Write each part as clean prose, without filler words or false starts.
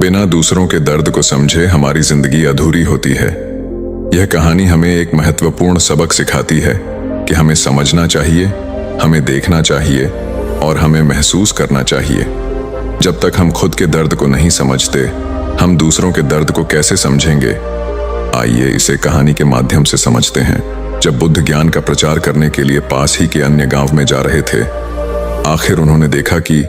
बिना दूसरों के दर्द को समझे हमारी जिंदगी अधूरी होती है। यह कहानी हमें एक महत्वपूर्ण सबक सिखाती है कि हमें समझना चाहिए, हमें देखना चाहिए और हमें महसूस करना चाहिए। जब तक हम खुद के दर्द को नहीं समझते, हम दूसरों के दर्द को कैसे समझेंगे? आइए इसे कहानी के माध्यम से समझते हैं। जब बुद्ध ज्ञान का प्रचार करने के लिए पास ही के अन्य गांव में जा रहे थे, आखिर उन्होंने देखा कि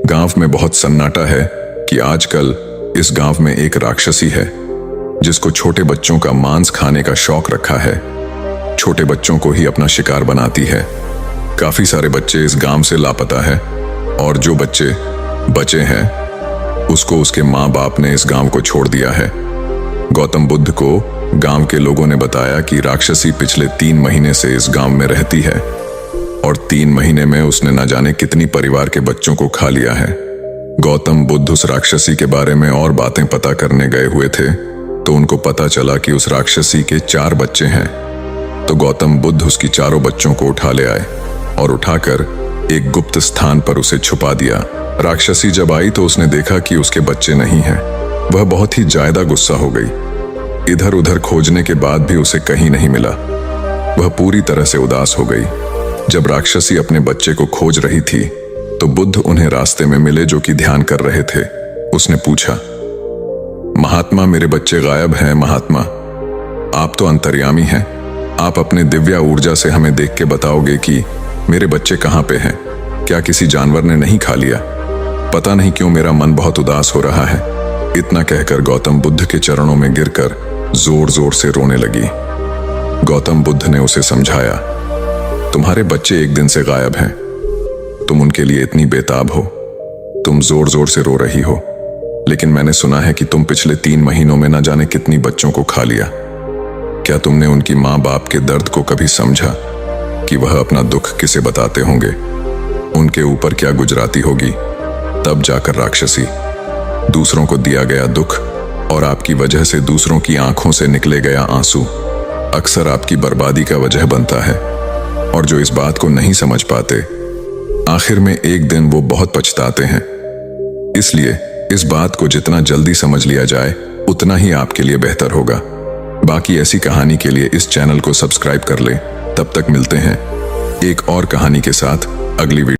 गांव में बहुत सन्नाटा है कि आजकल इस गांव में एक राक्षसी है जिसको छोटे बच्चों का मांस खाने का शौक रखा है। छोटे बच्चों को ही अपना शिकार बनाती है। काफी सारे बच्चे इस गांव से लापता है और जो बच्चे बचे हैं उसको उसके माँ बाप ने इस गांव को छोड़ दिया है। गौतम बुद्ध को गांव के लोगों ने बताया कि राक्षसी पिछले 3 महीने से इस गांव में रहती है और 3 महीने में उसने न जाने कितनी परिवार के बच्चों को खा लिया है। गौतम बुद्ध उस राक्षसी के बारे में और बातें पता करने गए हुए थे तो उनको पता चला कि उस राक्षसी के 4 बच्चे हैं। तो गौतम बुद्ध उसकी चारों बच्चों को उठा ले आए और उठाकर एक गुप्त स्थान पर उसे छुपा दिया। राक्षसी जब आई तो उसने देखा कि उसके बच्चे नहीं हैं। वह बहुत ही ज्यादा गुस्सा हो गई। इधर उधर खोजने के बाद भी उसे कहीं नहीं मिला। वह पूरी तरह से उदास हो गई। जब राक्षसी अपने बच्चे को खोज रही थी तो बुद्ध उन्हें रास्ते में मिले जो कि ध्यान कर रहे थे। उसने पूछा, महात्मा, मेरे बच्चे गायब हैं। महात्मा, आप तो अंतर्यामी हैं। आप अपने दिव्या ऊर्जा से हमें देख के बताओगे कि मेरे बच्चे कहाँ पे हैं? क्या किसी जानवर ने नहीं खा लिया? पता नहीं क्यों मेरा मन बहुत उदास हो रहा है। इतना कहकर गौतम बुद्ध के चरणों में गिरकर जोर जोर से रोने लगी। गौतम बुद्ध ने उसे समझाया, तुम्हारे बच्चे एक दिन से गायब हैं। तुम उनके लिए इतनी बेताब हो, तुम जोर जोर से रो रही हो, लेकिन मैंने सुना है कि तुम पिछले 3 महीनों में न जाने कितनी बच्चों को खा लिया। क्या तुमने उनकी माँ बाप के दर्द को कभी समझा कि वह अपना दुख किसे बताते होंगे? उनके ऊपर क्या गुजराती होगी? तब जाकर राक्षसी दूसरों को दिया गया दुख और आपकी वजह से दूसरों की आंखों से निकले गया आंसू अक्सर आपकी बर्बादी का वजह बनता है। और जो इस बात को नहीं समझ पाते, आखिर में एक दिन वो बहुत पछताते हैं। इसलिए इस बात को जितना जल्दी समझ लिया जाए उतना ही आपके लिए बेहतर होगा। बाकी ऐसी कहानी के लिए इस चैनल को सब्सक्राइब कर लें। तब तक मिलते हैं एक और कहानी के साथ अगली वीडियो।